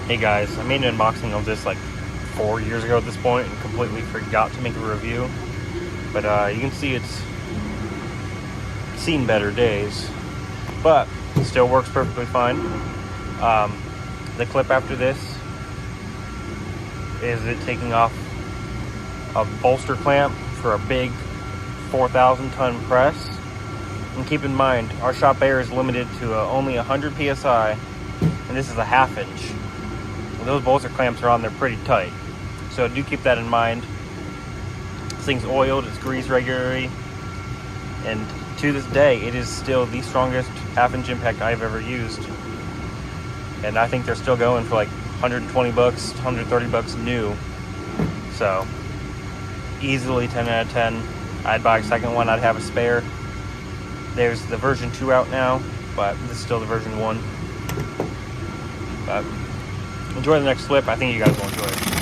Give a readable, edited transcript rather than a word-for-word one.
Hey guys, I made an unboxing of this like 4 years ago at this point and completely forgot to make a review. But you can see it's seen better days, but it still works perfectly fine. The clip after this is it taking off a bolster clamp for a big 4,000 ton press. And keep in mind, our shop air is limited to only 100 psi, and this is a 1/2 inch. Those bolster clamps are on there pretty tight, so do keep that in mind. This thing's oiled, it's greased regularly, and to this day it is still the strongest 1/2 inch impact I've ever used, and I think they're still going for like 120 bucks, 130 bucks new. So easily 10 out of 10. I'd buy a second one, I'd have a spare. There's the version 2 out now, but this is still the version 1. But enjoy the next flip. I think you guys will enjoy it.